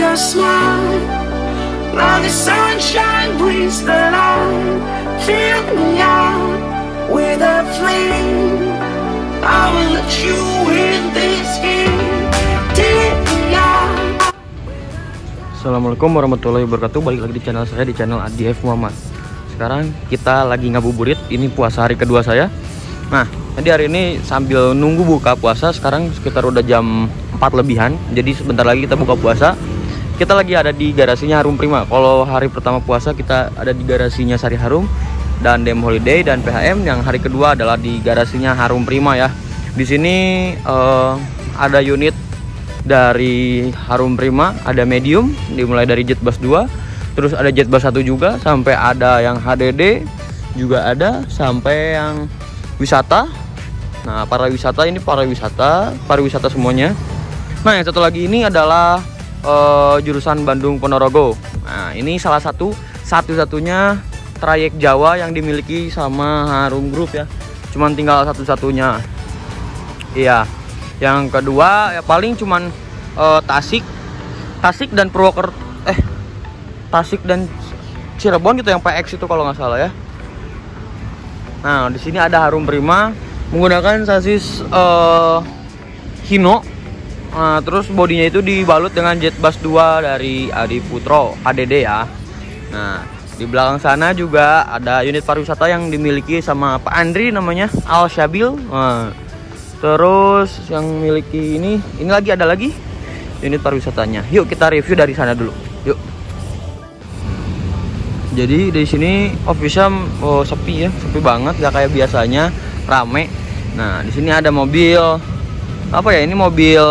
your smile, now the sunshine brings the light. Fill me out with a flame, I will let you in this game. Take me out. Assalamualaikum warahmatullahi wabarakatuh. Balik lagi di channel saya, di channel Adi F Muhammad. Sekarang kita lagi ngabuburit. Ini puasa hari kedua saya. Nah, jadi hari ini sambil nunggu buka puasa. Sekarang sekitar udah jam 4 lebihan. Jadi sebentar lagi kita buka puasa. Kita lagi ada di garasinya Harum Prima. Kalau hari pertama puasa kita ada di garasinya Sari Harum dan Dem Holiday dan PHM. Yang hari kedua adalah di garasinya Harum Prima ya. Di sini ada unit dari Harum Prima, ada medium dimulai dari Jet Bass 2, terus ada Jet Bass 1 juga, sampai ada yang HDD juga ada, sampai yang wisata. Nah, para wisata ini pariwisata semuanya. Nah, yang satu lagi ini adalah jurusan Bandung Ponorogo. Nah, ini salah satu-satunya trayek Jawa yang dimiliki sama Harum Group ya. Cuman tinggal satu-satunya. Iya. Yang kedua ya paling cuman Tasik dan Purwokerto, Tasik dan Cirebon gitu yang PX itu kalau nggak salah ya. Nah, di sini ada Harum Prima menggunakan sasis Hino. Nah, terus bodinya itu dibalut dengan Jet Bass 2 dari Adi Putro HDD ya. Nah, di belakang sana juga ada unit pariwisata yang dimiliki sama Pak Andri, namanya Al Syabil. Nah, terus yang miliki ini lagi ada lagi unit pariwisatanya. Yuk kita review dari sana dulu. Yuk. Jadi di sini office-nya sepi ya, sepi banget, gak kayak biasanya rame. Nah, di sini ada mobil apa ya? Ini mobil,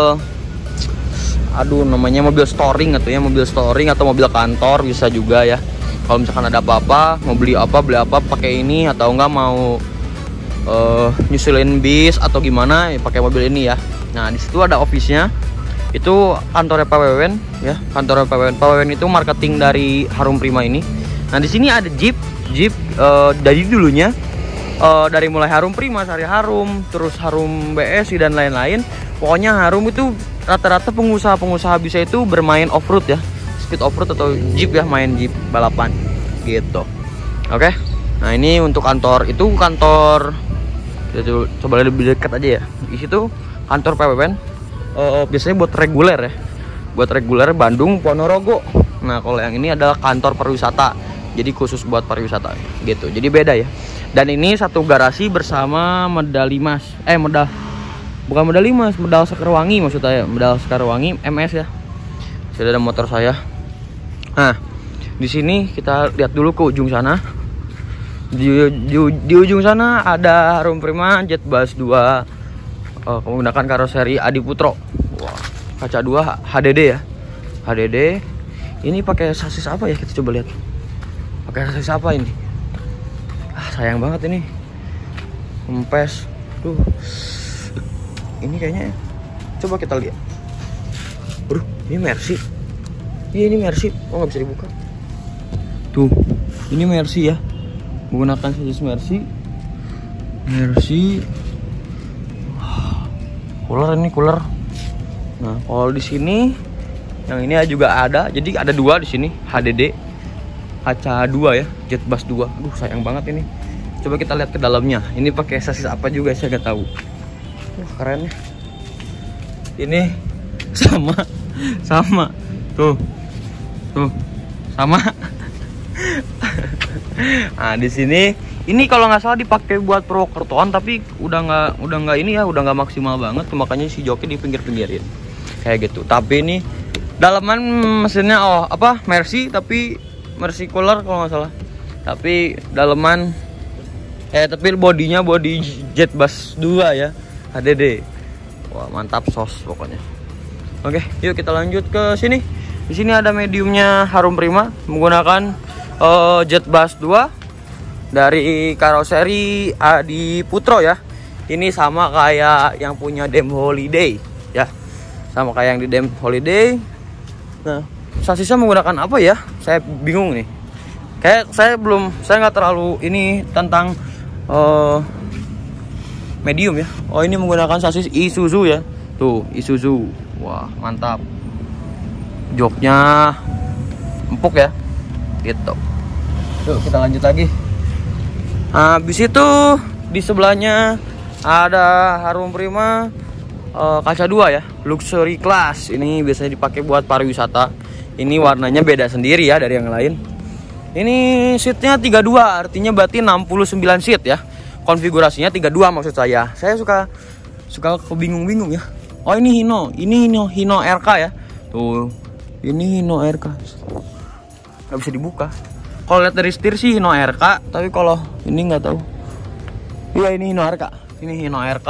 namanya mobil storing atau mobil kantor bisa juga ya. Kalau misalkan ada apa-apa, mau beli apa pakai ini, atau enggak mau nyusulin bis atau gimana ya pakai mobil ini ya. Nah, di situ ada office-nya. Itu kantornya Pak Wewen ya, kantor Pak Wewen itu marketing dari Harum Prima ini. Nah, di sini ada Jeep dari dulunya dari mulai Harum Prima, Sari Harum, terus Harum BSI dan lain-lain. Pokoknya Harum itu rata-rata pengusaha bisa itu bermain off-road ya, speed off-road atau Jeep ya, main Jeep balapan gitu. Oke. Nah, ini untuk kantor, itu kantor, coba lebih dekat aja ya. Di situ kantor PWN. Biasanya buat reguler Bandung Ponorogo. Nah, kalau yang ini adalah kantor pariwisata, jadi khusus buat pariwisata gitu, jadi beda ya. Dan ini satu garasi bersama medali mas, medal Sekarwangi maksud saya, medal Sekarwangi MS ya. Sudah ada motor saya. Nah, di sini kita lihat dulu ke ujung sana. Di ujung sana ada Harum Prima Jet Bass 2 menggunakan karoseri Adi Putro. Wah, kaca 2 HDD ya. HDD. Ini pakai sasis apa ya? Kita coba lihat. Pakai sasis apa ini? Sayang banget ini. Kempes. Tuh. Ini kayaknya, coba kita lihat. Ini Mercy. Iya, ini Mercy. Oh, nggak bisa dibuka. Tuh, ini Mercy ya. Menggunakan sasis Mercy. Cooler. Nah, kalau di sini yang ini juga ada. Jadi ada 2 di sini, HDD. Kaca 2 ya, Jet Bass 2. Aduh, sayang banget ini. Coba kita lihat ke dalamnya. Ini pakai sasis apa juga saya nggak tahu. Wah, keren ya. Ini sama. Tuh. Sama. Nah, di sini ini kalau nggak salah dipakai buat Purwokertoan, tapi udah nggak ini ya, udah nggak maksimal banget. Makanya si joki di pinggir-pinggirin kayak gitu. Tapi ini dalaman mesinnya Mercy, tapi Mercy cooler kalau nggak salah. Tapi dalaman tapi bodinya body Jet Bass 2 ya, HDD. Wah, mantap sos pokoknya. Oke, yuk kita lanjut ke sini. Di sini ada mediumnya Harum Prima menggunakan Jet Bass 2 dari karoseri Adi Putro ya. Ini sama kayak yang punya Dem Holiday ya. Sama kayak yang di Dem Holiday. Nah, sasisnya menggunakan apa ya? Saya bingung nih. Kayak saya nggak terlalu ini tentang medium ya. Oh, ini menggunakan sasis Isuzu ya. Tuh, Isuzu. Wah, mantap. Joknya empuk ya, gitu. Yuk kita lanjut lagi. Habis itu di sebelahnya ada Harum Prima kaca 2 ya, luxury class. Ini biasanya dipakai buat pariwisata. Ini warnanya beda sendiri ya dari yang lain. Ini seatnya 32, artinya berarti 69 seat ya. Konfigurasinya 32 maksud saya. Saya suka kebingung-bingung ya. Oh ini Hino RK ya. Tuh, ini Hino RK. Nggak bisa dibuka. Kalau lihat dari setir sih Hino RK, tapi kalau ini nggak tahu. Iya ini Hino RK. Ini Hino RK.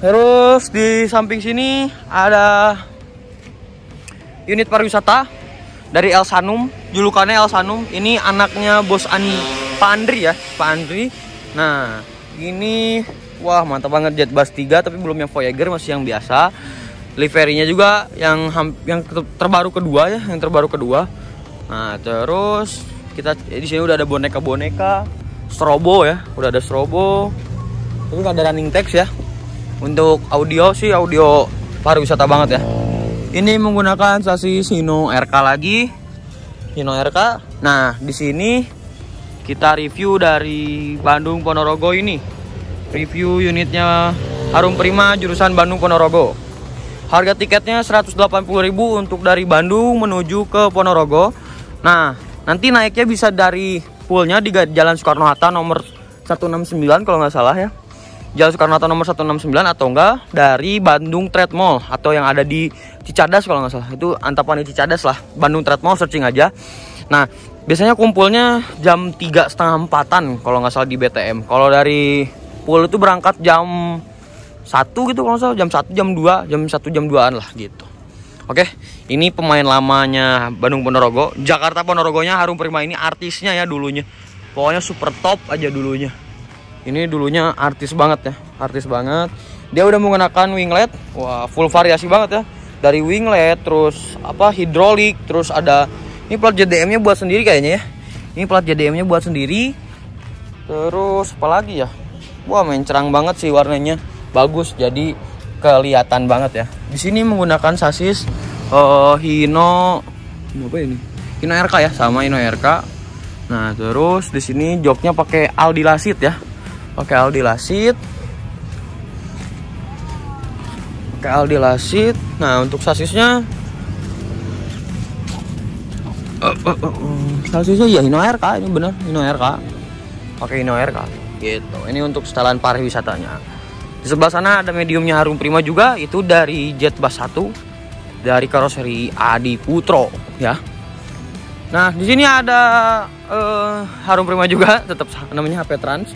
Terus di samping sini ada unit pariwisata dari El Sanum, julukannya El Sanum. Ini anaknya bos Pak Andri ya, Pak Andri. Nah, ini wah mantap banget, Jet Bus 3 tapi belum yang Voyager, masih yang biasa. Liverinya juga yang terbaru kedua ya, yang terbaru kedua. Nah, terus kita di sini udah ada boneka-boneka, strobo ya, udah ada strobo. Tapi nggak ada running text ya. Untuk audio sih audio pariwisata banget ya. Ini menggunakan sasis Hino RK lagi. Hino RK. Nah, di sini kita review dari Bandung Ponorogo ini. Review unitnya Harum Prima jurusan Bandung Ponorogo. Harga tiketnya 180.000 untuk dari Bandung menuju ke Ponorogo. Nah, nanti naiknya bisa dari poolnya di Jalan Soekarno-Hatta nomor 169 kalau nggak salah ya. Jalan Soekarno-Hatta nomor 169 atau enggak dari Bandung Trade Mall atau yang ada di Cicadas kalau nggak salah. Itu Antapani Cicadas lah. Bandung Trade Mall, searching aja. Nah, biasanya kumpulnya jam 3:30-4an kalau nggak salah di BTM. Kalau dari pool itu berangkat jam 1 gitu kalau nggak salah, jam 1, jam 2, jam 1, jam 2an lah gitu. Oke, ini pemain lamanya Bandung Ponorogo. Jakarta Ponorogonya Harum Prima ini artisnya ya dulunya. Pokoknya super top aja dulunya. Ini dulunya artis banget ya, artis banget. Dia udah menggunakan winglet, wah full variasi banget ya. Dari winglet, terus apa hidrolik, terus ada ini plat JDM-nya buat sendiri kayaknya ya. Ini plat JDM-nya buat sendiri. Terus apa lagi ya? Wah main cerang banget sih warnanya, bagus jadi kelihatan banget ya. Di sini menggunakan sasis Hino apa ini? Hino RK ya, sama Hino RK. Nah terus di sini joknya pakai Aldi Lasit ya. Pakai Aldi Lasit. Pakai Aldi Lasit. Nah, untuk sasisnya sasisnya ya Hino RK, ini bener Hino RK. Pakai Hino RK gitu. Ini untuk setelan pariwisatanya. Di sebelah sana ada mediumnya Harum Prima juga, itu dari Jet Bus 1 dari karoseri Adi Putro ya. Nah, di sini ada Harum Prima juga, tetap namanya HP Trans.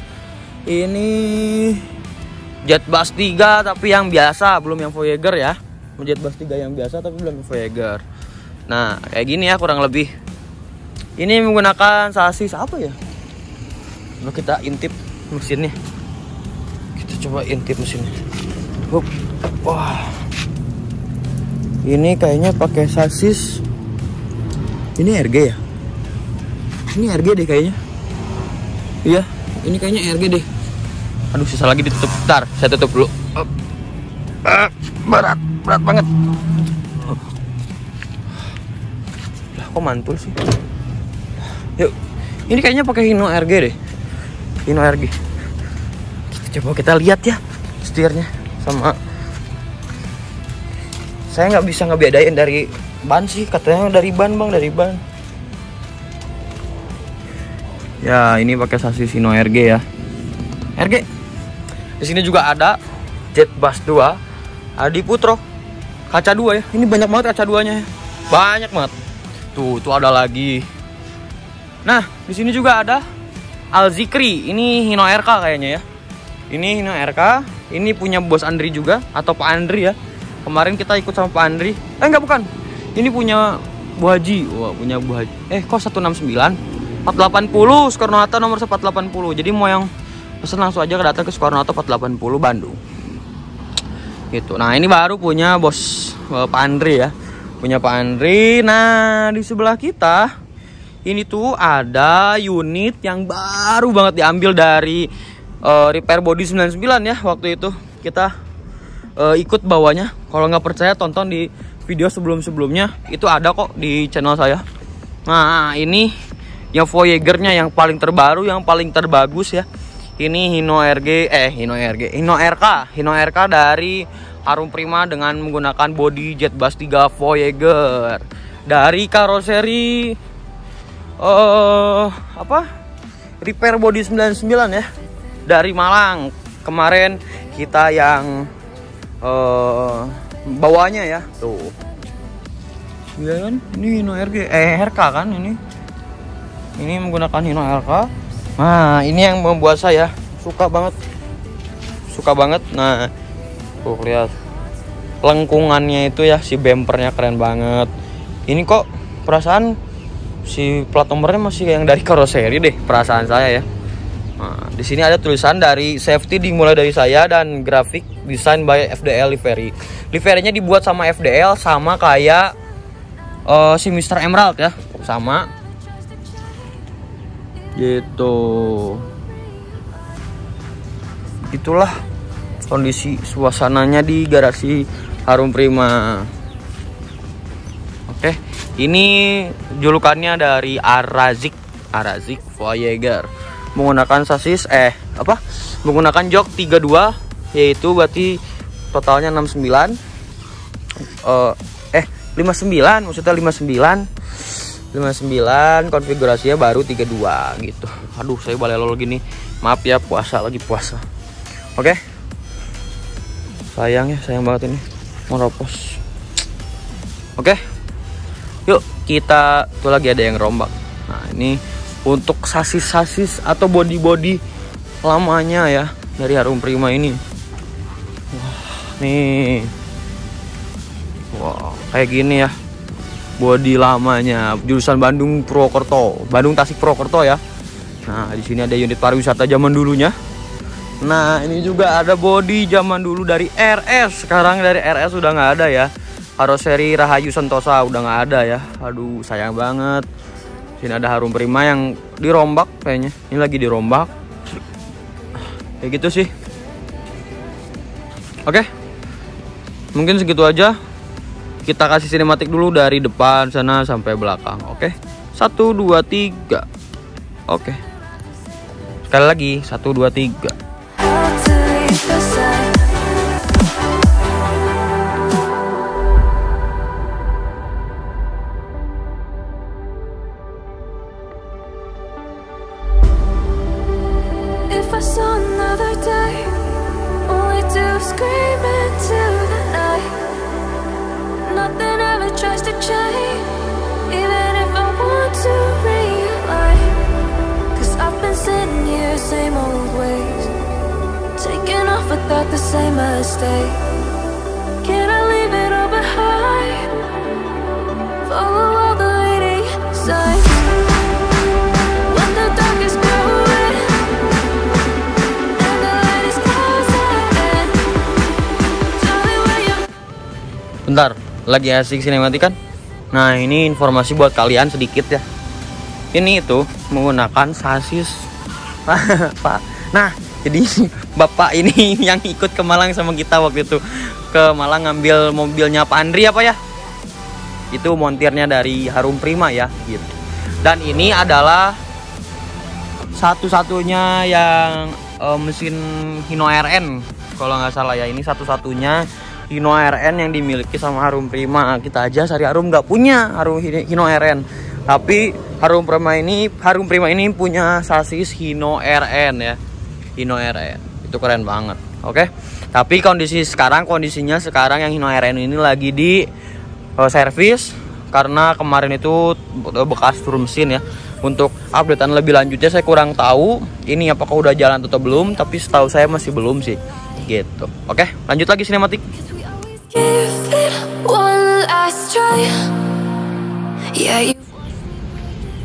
Ini Jet Bus 3 tapi yang biasa, belum yang Voyager ya. Jet Bus 3 yang biasa tapi belum yang Voyager. Nah, kayak gini ya kurang lebih. Ini menggunakan sasis apa ya? Coba kita intip mesinnya. Kita coba intip mesinnya. Wah. Ini kayaknya pakai sasis. Ini RG ya? Ini RG deh kayaknya. Iya. Ini kayaknya RG deh. Aduh, sisa lagi ditutup. Bentar, saya tutup dulu. Berat banget. Lah, kok mantul sih? Yuk, ini kayaknya pakai Hino RG deh. Hino RG. Kita lihat ya setirnya sama. Saya nggak bisa ngebedain dari ban sih. Katanya dari ban bang, dari ban. Ya, ini pakai sasis Hino RG ya. RG. Di sini juga ada Jet Bus 2 Adi Putro. Kaca 2 ya. Ini banyak banget kaca 2-nya. Banyak banget. Tuh ada lagi. Nah, di sini juga ada Al-Zikri. Ini Hino RK kayaknya ya. Ini Hino RK. Ini punya Bos Andri juga atau Pak Andri ya. Kemarin kita ikut sama Pak Andri. Enggak bukan. Ini punya Bu Haji. Wah, punya Bu Haji. Kok 169? 480 Soekarno-Hatta nomor 480. Jadi mau yang pesen langsung aja datang ke Soekarno-Hatta 480 Bandung. Gitu. Nah, ini baru punya Bos Pak Andri ya. Punya Pak Andri. Nah, di sebelah kita ini tuh ada unit yang baru banget diambil dari Repair Body 99 ya. Waktu itu kita ikut bawanya. Kalau nggak percaya tonton di video sebelumnya itu ada kok di channel saya. Nah, ini yang Voyager-nya yang paling terbaru, yang paling terbagus ya. Ini Hino RK dari Harum Prima dengan menggunakan bodi Jet Bass 3 Voyager dari karoseri repair body 99 ya, dari Malang. Kemarin kita yang bawahnya ya, tuh. Ya kan? Ini Hino RK kan ini. Ini menggunakan Hino RK. Nah, ini yang membuat saya suka banget. Nah, tuh lihat lengkungannya itu ya, si bumpernya keren banget. Ini kok perasaan si plat nomornya masih yang dari karoseri deh, perasaan saya ya. Nah, di sini ada tulisan dari safety dimulai dari saya dan grafik design by FDL Livery. Liverynya dibuat sama FDL, sama kayak si Mr. Emerald ya, sama gitu. Itulah kondisi suasananya di garasi Harum Prima. Oke, ini julukannya dari Arazik Voyager, menggunakan sasis menggunakan jok 32, yaitu berarti totalnya 69 59, maksudnya 59 konfigurasinya baru 32 gitu. Aduh, saya balelol gini, maaf ya, lagi puasa. Oke, sayang banget ini meropos. Oke, yuk kita tuh lagi ada yang rombak. Nah, ini untuk sasis atau body lamanya ya dari Harum Prima ini. Wah, nih, wow, kayak gini ya body lamanya, jurusan Bandung Tasik Purwokerto ya. Nah, di sini ada unit pariwisata zaman dulunya. Nah, ini juga ada body zaman dulu dari RS. Sekarang dari RS udah nggak ada ya. Karoseri Rahayu Sentosa udah nggak ada ya. Aduh, sayang banget. Sini ada Harum Prima yang dirombak kayaknya. Ini lagi dirombak. Kayak gitu sih. Oke, mungkin segitu aja. Kita kasih sinematik dulu dari depan sana sampai belakang. Oke, 1, 2, 3. Oke, sekali lagi 1, 2, 3. If I saw another day, only to scream into the night. Nothing ever tries to change, even if I want to realign. 'Cause I've been sitting here, same old ways, taking off without the same mistake. Can I leave it all behind? Follow all the leading signs. When the dark is growing and the light is closing, tell me where you. Bentar, lagi asik sinematik kan? Nah, ini informasi buat kalian sedikit ya. Ini itu menggunakan sasis Pak. Nah, jadi bapak ini yang ikut ke Malang sama kita waktu itu, ke Malang ngambil mobilnya Pak Andri apa ya, itu montirnya dari Harum Prima ya gitu. Dan ini adalah satu-satunya yang mesin Hino RN kalau nggak salah ya. Ini satu-satunya Hino RN yang dimiliki sama Harum Prima. Kita aja Sari Harum nggak punya Hino RN, tapi Harum Prima ini punya sasis Hino RN ya. Hino RN itu keren banget. Oke, tapi kondisinya sekarang yang Hino RN ini lagi di servis, karena kemarin itu bekas turun mesin ya. Untuk updatean lebih lanjutnya saya kurang tahu ini apakah udah jalan atau belum, tapi setahu saya masih belum sih gitu. Oke, lanjut lagi sinematik.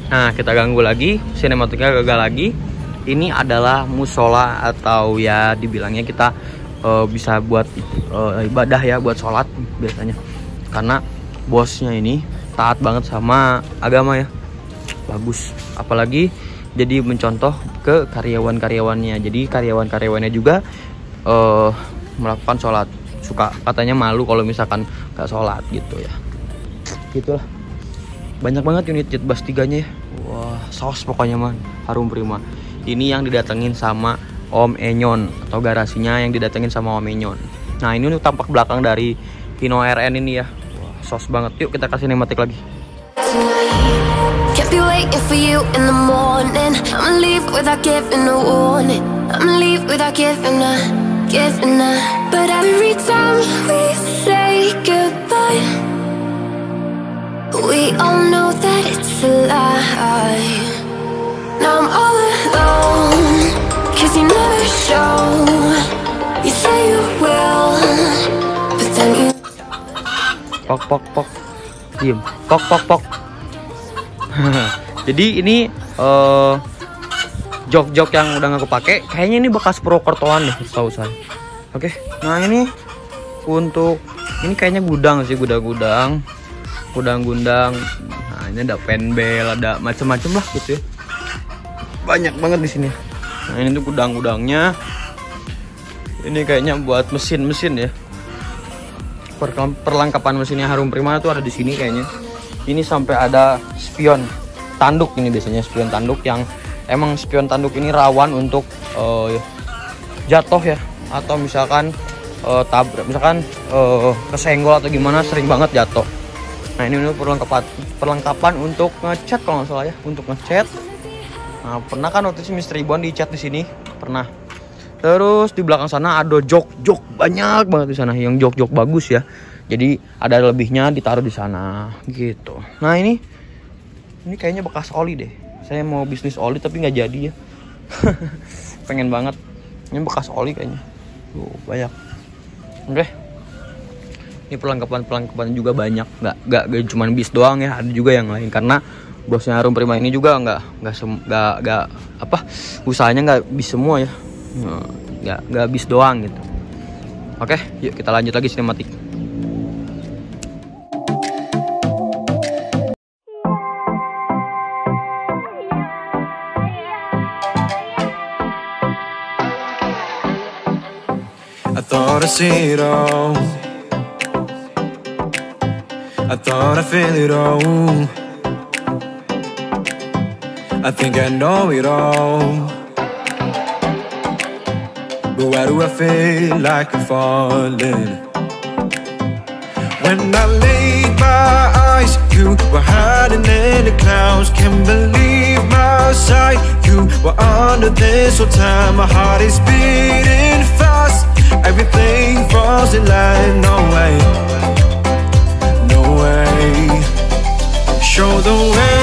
Nah, kita ganggu lagi, sinematiknya gagal lagi. Ini adalah musola, atau ya dibilangnya kita bisa buat ibadah ya, buat sholat biasanya. Karena bosnya ini taat banget sama agama ya, bagus. Apalagi jadi mencontoh ke karyawan-karyawannya. Jadi karyawan-karyawannya juga melakukan sholat suka katanya malu kalau misalkan nggak sholat gitu ya. Gitulah. Banyak banget unit jet bus 3-nya ya. Wah, saus pokoknya man, harum prima. Ini yang didatengin sama Om Enyon, atau garasinya yang didatengin sama Om Enyon. Nah, ini untuk tampak belakang dari Hino RN ini ya. Wah, sos banget. Yuk kita kasih nematik lagi. Can't be waiting for you in the morning. I'ma leave without giving a warning. I'ma leave without giving a. But every time we say goodbye, we all know that it's a lie. Now I'm all alone, 'cause you never show. You say you will, but then you. Pok. Diem. Pok. Jadi ini jok-jok yang udah nggak kepake, kayaknya ini bekas Purwokertoan deh, tahu saya. Oke, nah ini untuk ini kayaknya gudang sih, gudang-gudang. Nah ini ada penbel, ada macam-macam lah gitu ya. Banyak banget di sini. Nah ini tuh gudang-gudangnya. Ini kayaknya buat mesin-mesin ya. Perlengkapan mesinnya Harum Prima tuh ada di sini kayaknya. Ini sampai ada spion tanduk, ini biasanya spion tanduk yang emang spion tanduk ini rawan untuk jatuh ya, atau misalkan tabrak, misalkan kesenggol atau gimana, sering banget jatuh. Nah ini perlengkapan untuk ngecat kalau nggak salah ya, untuk ngecat. Nah pernah kan waktu itu Misteri Bon dicat di sini, pernah. Terus di belakang sana ada jok banyak banget di sana, yang jok bagus ya. Jadi ada lebihnya ditaruh di sana gitu. Nah ini kayaknya bekas oli deh. Saya mau bisnis oli tapi nggak jadi ya. Pengen banget. Ini bekas oli kayaknya. Banyak. Oke. Ini perlengkapan juga banyak. Nggak cuma bis doang ya. Ada juga yang lain karena bosnya Harum Prima ini juga nggak usahanya nggak bis semua ya. Nggak bis doang gitu. Oke, yuk kita lanjut lagi sinematik. I thought I see it all. I thought I feel it all. I think I know it all. But why do I feel like I'm falling? When I laid my eyes, you were hiding in the clouds. Can't believe my sight. You were under this whole time. My heart is beating fast. Everything falls in line. No way, no way. Show the way.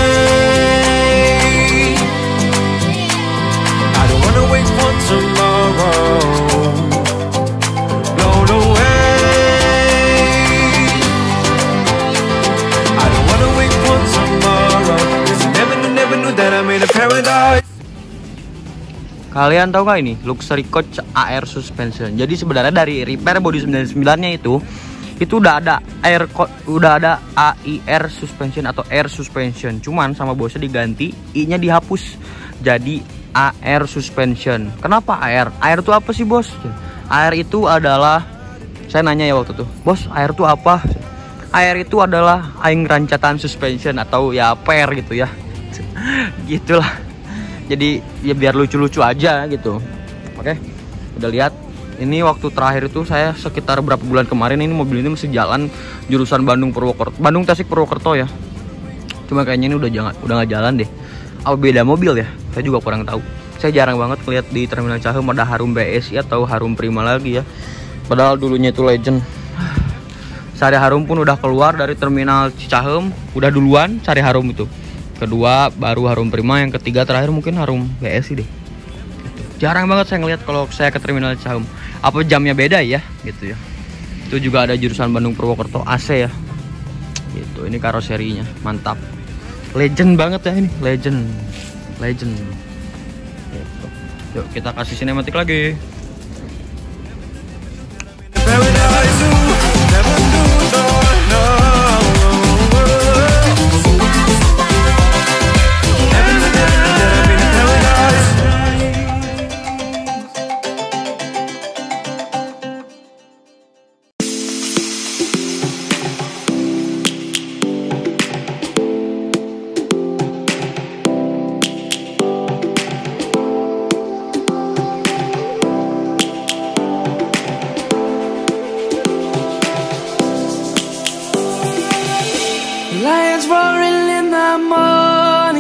I don't wanna wait for tomorrow. Blow the way. I don't wanna wait for tomorrow. 'Cause you never knew that I'm in a paradise. Kalian tahu gak ini Luxury Coach AR Suspension? Jadi sebenarnya dari repair body 99-nya itu udah ada AIR Suspension atau Air Suspension. Cuman sama bosnya diganti, I-nya dihapus jadi AR Suspension. Kenapa AR? AR itu apa sih bos? AR itu adalah, saya nanya ya waktu itu, bos AR itu apa? AR itu adalah aing rancatan suspension atau ya pair gitu ya. Gitulah. Jadi ya biar lucu-lucu aja gitu. Oke, udah lihat. Ini waktu terakhir itu saya sekitar berapa bulan kemarin, ini mobil ini masih jalan jurusan Bandung Tasik Purwokerto ya. Cuma kayaknya ini udah nggak jalan deh. Apa beda mobil ya? Saya juga kurang tahu. Saya jarang banget lihat di Terminal Cahem ada Harum BSI atau Harum Prima lagi ya. Padahal dulunya itu legend. Sari Harum pun udah keluar dari Terminal Cicahem, udah duluan Sari Harum itu. Kedua baru Harum Prima, yang ketiga terakhir mungkin Harum BSI deh. Jarang banget saya ngeliat kalau saya ke Terminal Cicahem. Apa jamnya beda ya gitu ya. Itu juga ada jurusan Bandung Purwokerto AC ya. Gitu, ini karoserinya mantap. Legend banget ya ini, legend. Gitu. Yuk kita kasih sinematik lagi.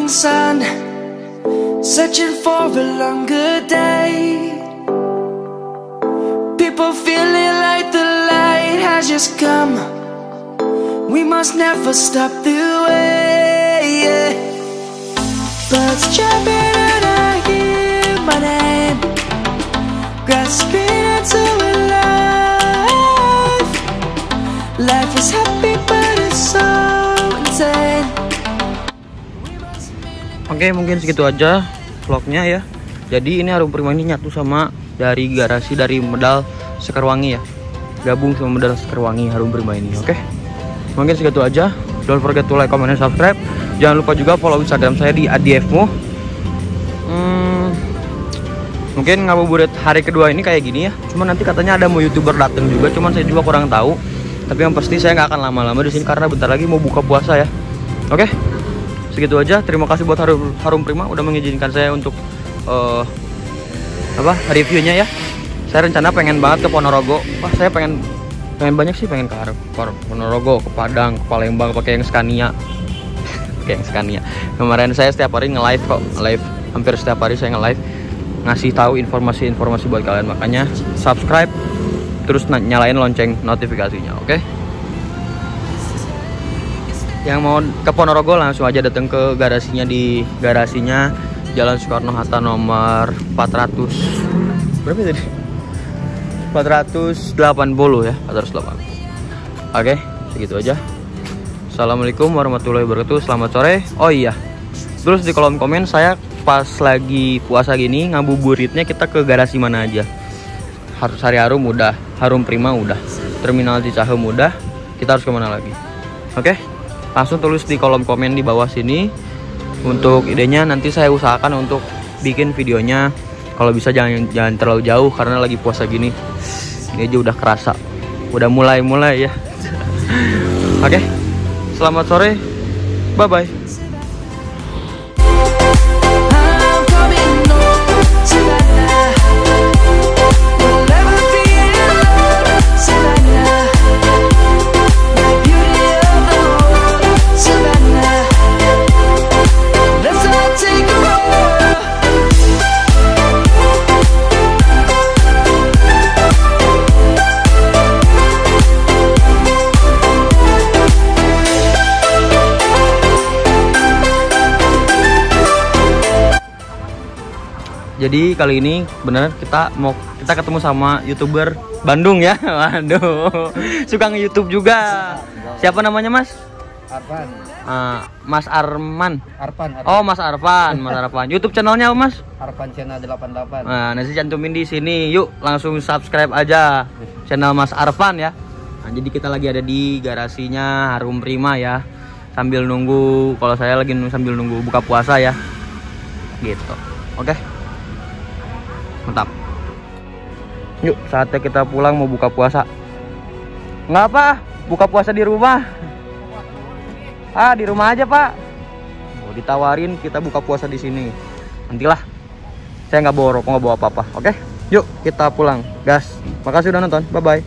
morning sun, searching for a longer day. People feeling like the light has just come. We must never stop the way, yeah. Birds jumping and I hear my name, grasping into a life. Life is happy but it's so insane. Oke, mungkin segitu aja vlognya ya. Jadi ini Harum Prima ini nyatu sama dari garasi dari Medal Sekerwangi ya. Gabung sama Medal Sekerwangi Harum Prima ini, oke? Mungkin segitu aja. Don't forget to like, comment, and subscribe. Jangan lupa juga follow Instagram saya di @diefmu. Mungkin ngabuburit hari kedua ini kayak gini ya. Cuman nanti katanya ada mau YouTuber datang juga, cuman saya juga kurang tahu. Tapi yang pasti saya nggak akan lama-lama di sini karena bentar lagi mau buka puasa ya. Oke? Segitu aja. Terima kasih buat Harum Prima udah mengizinkan saya untuk reviewnya ya. Saya rencana pengen banget ke Ponorogo. Wah, saya pengen banyak sih, pengen ke Ponorogo, ke Padang, ke Palembang pakai yang Scania. Pakai yang Scania. Kemarin saya setiap hari nge-live kok, live hampir setiap hari saya nge-live ngasih tahu informasi-informasi buat kalian. Makanya subscribe terus nyalain lonceng notifikasinya, oke? Yang mau ke Ponorogo langsung aja datang ke garasinya di garasinya Jalan Soekarno-Hatta nomor 400. Berapa tadi? 480 ya, 480. Oke, segitu aja. Assalamualaikum warahmatullahi wabarakatuh. Selamat sore. Oh iya, terus di kolom komen saya pas lagi puasa gini ngabuburitnya kita ke garasi mana aja. Sari Harum udah, Harum Prima udah, Terminal Cicahem udah. Kita harus kemana lagi? Oke, langsung tulis di kolom komen di bawah sini untuk idenya. Nanti saya usahakan untuk bikin videonya. Kalau bisa jangan terlalu jauh karena lagi puasa gini. Ini aja udah kerasa. Udah mulai ya. Oke. Selamat sore. Bye bye. Jadi kali ini beneran kita ketemu sama YouTuber Bandung ya. Waduh, suka nge-YouTube juga. Siapa namanya Mas? Arfan. Mas Arman. Arfan. Oh, Mas Arfan, Mas Arfan. YouTube channelnya apa, Mas? Arfan Channel 88. Nah, nanti cantumin di sini. Yuk, langsung subscribe aja channel Mas Arfan ya. Nah, jadi kita lagi ada di garasinya Harum Prima ya. Sambil nunggu, kalau saya lagi sambil nunggu buka puasa ya. Gitu. Oke. Mantap. Yuk, saatnya kita pulang mau buka puasa. Nggak apa, buka puasa di rumah. Di rumah aja Pak. Mau ditawarin kita buka puasa di sini. Nantilah. Saya nggak bawa rokok, nggak bawa apa-apa. Oke? Yuk, kita pulang. Gas. Makasih udah nonton. Bye bye.